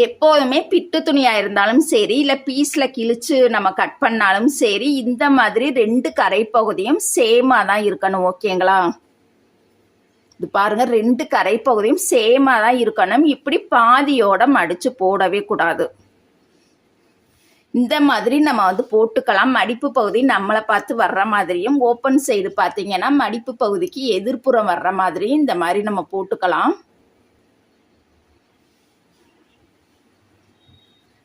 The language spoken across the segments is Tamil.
எப்போதுமே பிட்டு துணியாக இருந்தாலும் சரி, இல்லை பீஸில் கிழிச்சு நம்ம கட் பண்ணாலும் சரி, இந்த மாதிரி 2 கரை பகுதியும் சேமாக தான் இருக்கணும். ஓகேங்களா? இது பாருங்க, 2 கரை பகுதியும் சேமாக தான் இருக்கணும். இப்படி பாதியோட மடித்து போடவே கூடாது. இந்த மாதிரி நம்ம வந்து போட்டுக்கலாம். மடிப்பு பகுதி நம்மளை பார்த்து வர்ற மாதிரியும், ஓப்பன் சைடு பார்த்தீங்கன்னா மடிப்பு பகுதிக்கு எதிர்ப்புறம் வர்ற மாதிரியும் இந்த மாதிரி நம்ம போட்டுக்கலாம்.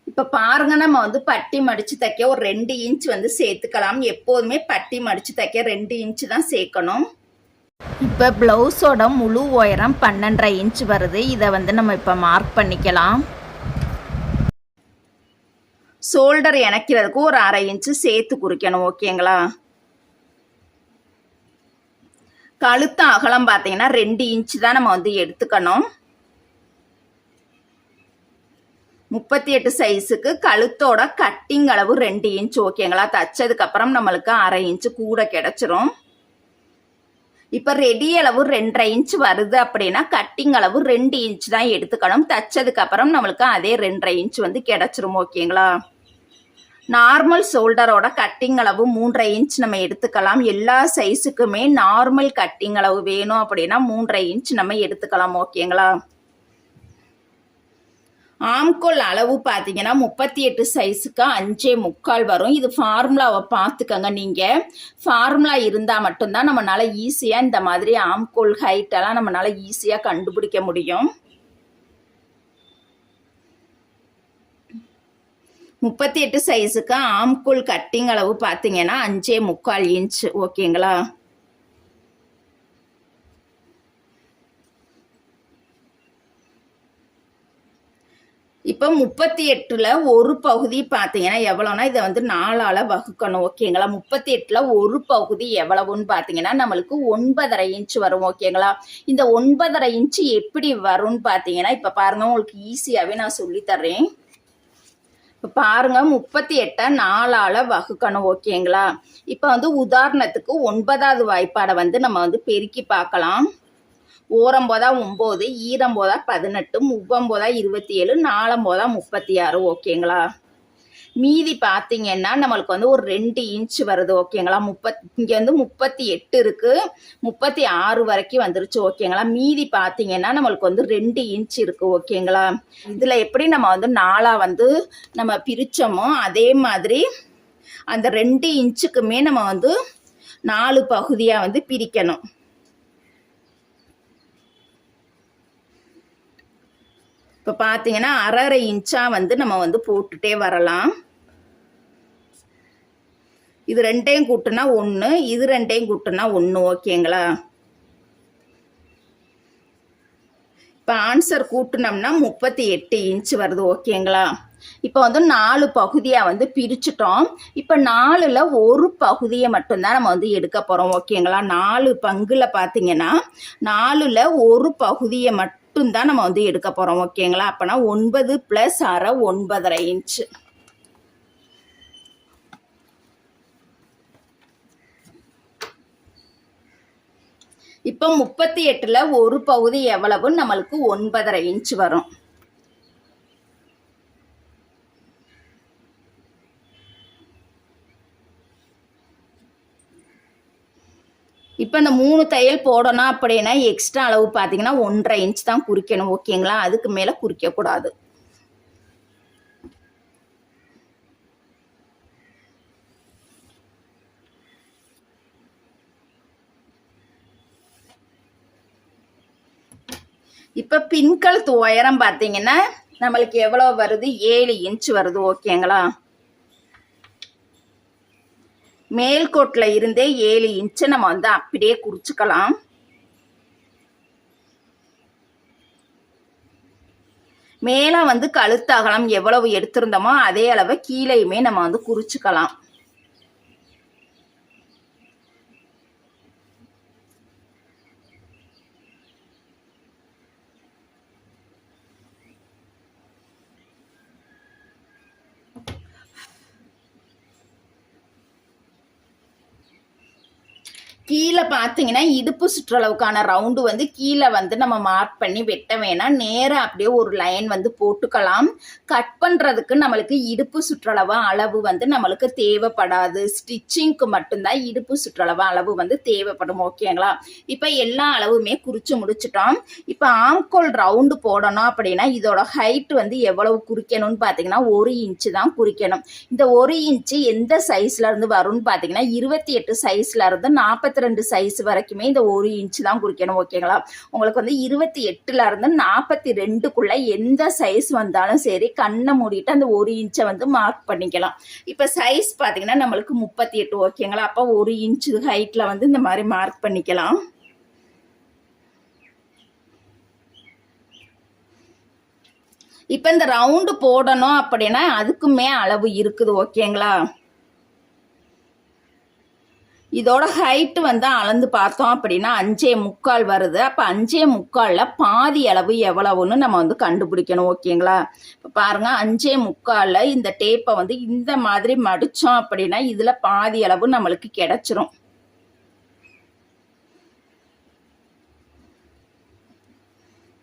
இப்போ பாருங்க, நம்ம வந்து பட்டி மடித்து தைக்க ஒரு 2 இன்ச் வந்து சேர்த்துக்கலாம். எப்போதுமே பட்டி மடித்து தைக்க 2 இன்ச் தான் சேர்க்கணும். இப்போ ப்ளவுஸோட முழு உயரம் 12.5 இன்ச் வருது. இதை வந்து நம்ம இப்போ மார்க் பண்ணிக்கலாம். ஷோல்டர் இணைக்கிறதுக்கு ஒரு 1/2 இன்ச்சு சேர்த்து குறிக்கணும். ஓகேங்களா? கழுத்து அகலம் பார்த்தீங்கன்னா 2 இன்ச்சு தான் நம்ம வந்து எடுத்துக்கணும். 38 சைஸுக்கு கழுத்தோட கட்டிங் அளவு 2 இன்ச். ஓகேங்களா? தச்சதுக்கு அப்புறம் நம்மளுக்கு 1/2 இன்ச்சு கூட கிடைச்சிரும். இப்போ ரெடி அளவு 2.5 இன்ச் வருது அப்படின்னா கட்டிங் அளவு 2 இன்ச் தான் எடுத்துக்கணும். தச்சதுக்கு அப்புறம் நம்மளுக்கு அதே 2.5 இன்ச் வந்து கிடைச்சிரும். ஓகேங்களா? நார்மல் ஷோல்டரோட கட்டிங் அளவு 3.5 இன்ச் நம்ம எடுத்துக்கலாம். எல்லா சைஸுக்குமே நார்மல் கட்டிங் அளவு வேணும் அப்படின்னா 3.5 இன்ச் நம்ம எடுத்துக்கலாம். ஓகேங்களா? ஆம்கோல் அளவு பார்த்தீங்கன்னா 38 சைஸுக்கு 5.25 வரும். இது ஃபார்முலாவை பார்த்துக்கங்க. நீங்கள் ஃபார்முலா இருந்தால் மட்டும்தான் நம்மளால ஈஸியாக இந்த மாதிரி ஆம்கோல் ஹைட்டெல்லாம் நம்மளால ஈஸியாக கண்டுபிடிக்க முடியும். 38 சைஸுக்கு ஆம்கோல் கட்டிங் அளவு பார்த்தீங்கன்னா 5.25 இன்ச். ஓகேங்களா? இப்போ 38ல் ஒரு பகுதி பார்த்தீங்கன்னா எவ்வளோனா, இதை வந்து 4ஆல் வகுக்கணும். ஓகேங்களா? 38ல் ஒரு பகுதி எவ்வளவுன்னு பார்த்தீங்கன்னா நம்மளுக்கு 9.5 இன்ச் வரும். ஓகேங்களா? இந்த 9.5 இன்ச் எப்படி வரும்னு பார்த்தீங்கன்னா, இப்போ பாருங்க, உங்களுக்கு ஈஸியாகவே நான் சொல்லித்தர்றேன். இப்போ பாருங்க, 38 4ஆல் வகுக்கணும். ஓகேங்களா? இப்போ வந்து உதாரணத்துக்கு 9வது வாய்ப்பாடை வந்து நம்ம வந்து பெருக்கி பார்க்கலாம். ஓரம்போதா 9, ஈரம்போதா 18, முவ்வம்போதா 27, நாலம்போதா 36. ஓகேங்களா? மீதி பார்த்தீங்கன்னா நம்மளுக்கு வந்து ஒரு 2 இன்ச் வருது. ஓகேங்களா? இங்கே வந்து 38 இருக்கு, 36 வரைக்கும் வந்துருச்சு. ஓகேங்களா? மீதி பார்த்தீங்கன்னா நம்மளுக்கு வந்து 2 இன்ச் இருக்கு. ஓகேங்களா? இதில் எப்படி நம்ம வந்து 4ஆ வந்து நம்ம பிரித்தோமோ அதே மாதிரி அந்த 2 இன்ச்சுக்குமே நம்ம வந்து 4 பகுதியாக வந்து பிரிக்கணும். இப்போ பார்த்தீங்கன்னா 1/2 இன்ச்சாக வந்து நம்ம வந்து போட்டுட்டே வரலாம். இது 2ஐயும் கூட்டுனா 1, இது 2ஐயும் கூட்டுனா 1. ஓகேங்களா? இப்போ ஆன்சர் கூட்டினோம்னா 38 இன்ச் வருது. ஓகேங்களா? இப்போ வந்து 4 பகுதியாக வந்து பிரிச்சுட்டோம். இப்போ 4ல் ஒரு பகுதியை மட்டும்தான் நம்ம வந்து எடுக்க போகிறோம். ஓகேங்களா? 4 பங்கில் பார்த்தீங்கன்னா 4ல் ஒரு பகுதியை மட்டும்தான் நம்ம வந்து எடுக்க போகிறோம். ஓகேங்களா? அப்போனா 9 + 1/2 9.5 இன்ச். இப்போ 38ல் ஒரு பகுதி எவ்வளவு? நம்மளுக்கு 9.5 இன்ச் வரும். இப்போ இந்த 3 தையல் போடணும் அப்படின்னா எக்ஸ்ட்ரா அளவு பார்த்தீங்கன்னா 1.5 இன்ச் தான் குறிக்கணும். ஓகேங்களா? அதுக்கு மேலே குறிக்கக்கூடாது. இப்போ பின்கழுத்து உயரம் பார்த்தீங்கன்னா நம்மளுக்கு எவ்வளோ வருது? 7 இன்ச் வருது. ஓகேங்களா? மேல்கோட்டில் இருந்தே 7 இன்ச்சு நம்ம வந்து அப்படியே குறிச்சுக்கலாம். மேலே வந்து கழுத்து அகலம் எவ்வளவு எடுத்திருந்தோமோ அதே அளவை கீழேயுமே நம்ம வந்து குறிச்சுக்கலாம். கீழே பார்த்தீங்கன்னா இடுப்பு சுற்றளவுக்கான ரவுண்டு வந்து கீழே வந்து நம்ம மார்க் பண்ணி வெட்ட வேணாம், நேராக அப்படியே ஒரு லைன் வந்து போட்டுக்கலாம். கட் பண்ணுறதுக்கு நம்மளுக்கு இடுப்பு சுற்றளவு அளவு வந்து நம்மளுக்கு தேவைப்படாது, ஸ்டிச்சிங்க்கு மட்டும்தான் இடுப்பு சுற்றளவு அளவு வந்து தேவைப்படும். ஓகேங்களா? இப்போ எல்லா அளவுமே குறித்து முடிச்சிட்டோம். இப்போ ஆம்கோல் ரவுண்டு போடணும் அப்படின்னா இதோட ஹைட் வந்து எவ்வளவு குறிக்கணும்னு பார்த்தீங்கன்னா 1 இன்ச்சு தான் குறிக்கணும். இந்த 1 இன்ச்சு எந்த சைஸ்ல இருந்து வரும்னு பார்த்தீங்கன்னா 28 சைஸ்ல இருந்து 42 சைஸ் வரைக்குமே இந்த 1 இன்ச்சு தான் குறிக்கணும். ஓகேங்களா? உங்களுக்கு வந்து 28ல இருந்து 42க்குள்ள எந்த சைஸ் வந்தாலும் சரி கண்ணை மூடிட்டு அந்த 1 இன்ச்சை வந்து மார்க் பண்ணிக்கலாம். இப்போ சைஸ் பார்த்தீங்கன்னா நம்மளுக்கு 38. ஓகேங்களா? அப்போ 1 இன்ச்சு ஹைட்ல வந்து இந்த மாதிரி மார்க் பண்ணிக்கலாம். இப்போ இந்த ரவுண்டு போடணும் அப்படின்னா அதுக்குமே அளவு இருக்குது. ஓகேங்களா? இதோட ஹைட்டு வந்து அளந்து பார்த்தோம் அப்படின்னா 5.75 வருது. அப்போ 5.75 பாதி அளவு எவ்வளவுன்னு நம்ம வந்து கண்டுபிடிக்கணும். ஓகேங்களா? இப்போ பாருங்க 5.75 இந்த டேப்பை வந்து இந்த மாதிரி மடித்தோம் அப்படின்னா இதில் பாதி அளவு நம்மளுக்கு கிடைச்சிரும்.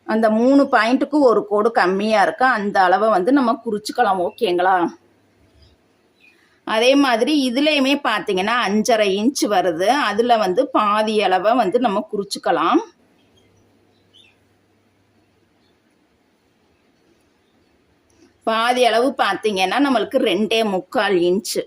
அந்த 3 பாயிண்ட்டுக்கு ஒரு கோடு கம்மியாக இருக்கு, அந்த அளவை வந்து நம்ம குறிச்சிக்கலாம். ஓகேங்களா? அதே மாதிரி இதுலேயுமே பார்த்தீங்கன்னா 5.5 இன்ச் வருது, அதில் வந்து பாதி அளவை வந்து நம்ம குறிச்சிக்கலாம். பாதி அளவு பார்த்தீங்கன்னா நம்மளுக்கு 2.25 இன்ச்சு.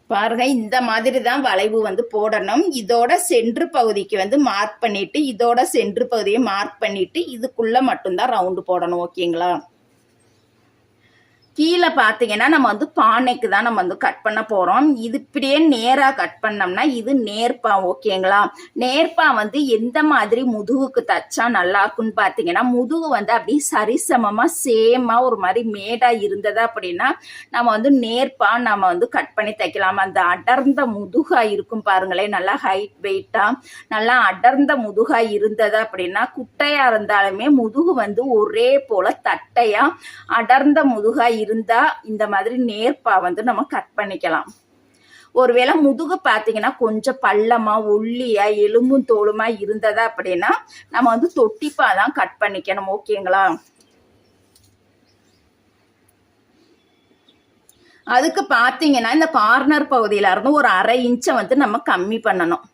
பாருங்க இந்த மாதிரி தான் வளைவு வந்து போடணும். இதோட சென்ட்ரு பகுதிக்கு வந்து மார்க் பண்ணிட்டு இதோட சென்ட்ரு பகுதியை மார்க் பண்ணிட்டு இதுக்குள்ள மட்டும்தான் ரவுண்டு போடணும். ஓகேங்களா? கீழே பார்த்தீங்கன்னா நம்ம வந்து பானைக்கு தான் நம்ம வந்து கட் பண்ண போகிறோம். இது இப்படியே நேராக கட் பண்ணோம்னா இது நேர்பா. ஓகேங்களா? நேர்பா வந்து எந்த மாதிரி முதுகுக்கு தச்சா நல்லா இருக்குன்னு பார்த்தீங்கன்னா முதுகு வந்து அப்படியே சரிசமமாக சேமாக ஒரு மாதிரி மேடாக இருந்தது அப்படின்னா நம்ம வந்து நேர்பா நம்ம வந்து கட் பண்ணி தைக்கலாம். அந்த அடர்ந்த முதுகாக இருக்கும் பாருங்களேன், நல்லா ஹைட் வெயிட்டாக நல்லா அடர்ந்த முதுகாக இருந்தது அப்படின்னா குட்டையாக இருந்தாலுமே முதுகு வந்து ஒரே போல் தட்டையாக அடர்ந்த முதுகாக இருந்தா இந்த மாதிரி நேர்பா வந்து நம்ம கட் பண்ணிக்கலாம். ஒருவேளை முதுகு பார்த்தீங்கன்னா கொஞ்சம் பள்ளமா ஒல்லியா எலும்பும் தோலுமா இருந்ததா அப்படின்னா நம்ம வந்து தொட்டிப்பா தான் கட் பண்ணிக்கணும். ஓகேங்களா? அதுக்கு பார்த்தீங்கன்னா இந்த கார்னர் பகுதியில இருந்து ஒரு 1/2 இன்ச்சை வந்து நம்ம கம்மி பண்ணணும்.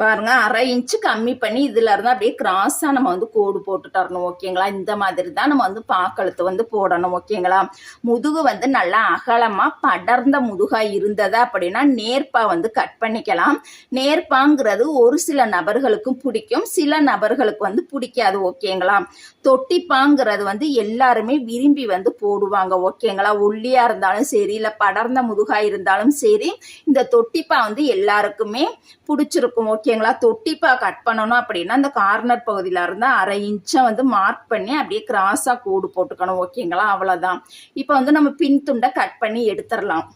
பாருங்க 1/2 இன்ச்சு கம்மி பண்ணி இதுல இருந்து அப்படியே கிராஸா நம்ம வந்து கோடு போட்டு தரணும். ஓகேங்களா? இந்த மாதிரி தான் நம்ம வந்து பாக்கழுத்து வந்து போடணும். ஓகேங்களா? முதுகு வந்து நல்லா அகலமா படர்ந்த முதுகா இருந்ததா அப்படின்னா நேர்பா வந்து கட் பண்ணிக்கலாம். நேர்பாங்கிறது ஒரு சில நபர்களுக்கும் பிடிக்கும், சில நபர்களுக்கு வந்து பிடிக்காது. ஓகேங்களா? தொட்டிப்பாங்கிறது வந்து எல்லாருமே விரும்பி வந்து போடுவாங்க. ஓகேங்களா? ஒல்லியா இருந்தாலும் சரி இல்ல படர்ந்த முதுகா இருந்தாலும் சரி இந்த தொட்டிப்பா வந்து எல்லாருக்குமே பிடிச்சிருக்கும். ஓகேங்களா? தொட்டிப்பா கட் பண்ணணும் அப்படின்னா அந்த கார்னர் பகுதியில இருந்து 1/2 இன்ச்சை வந்து மார்க் பண்ணி அப்படியே கிராஸா கோடு போட்டுக்கணும். ஓகேங்களா? அவ்வளவுதான். இப்போ வந்து நம்ம பின் துண்டை கட் பண்ணி எடுத்துடலாம்.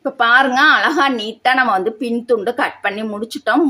இப்போ பாருங்க அழகா நீட்டா நம்ம வந்து பின் துண்டு கட் பண்ணி முடிச்சிட்டோம்.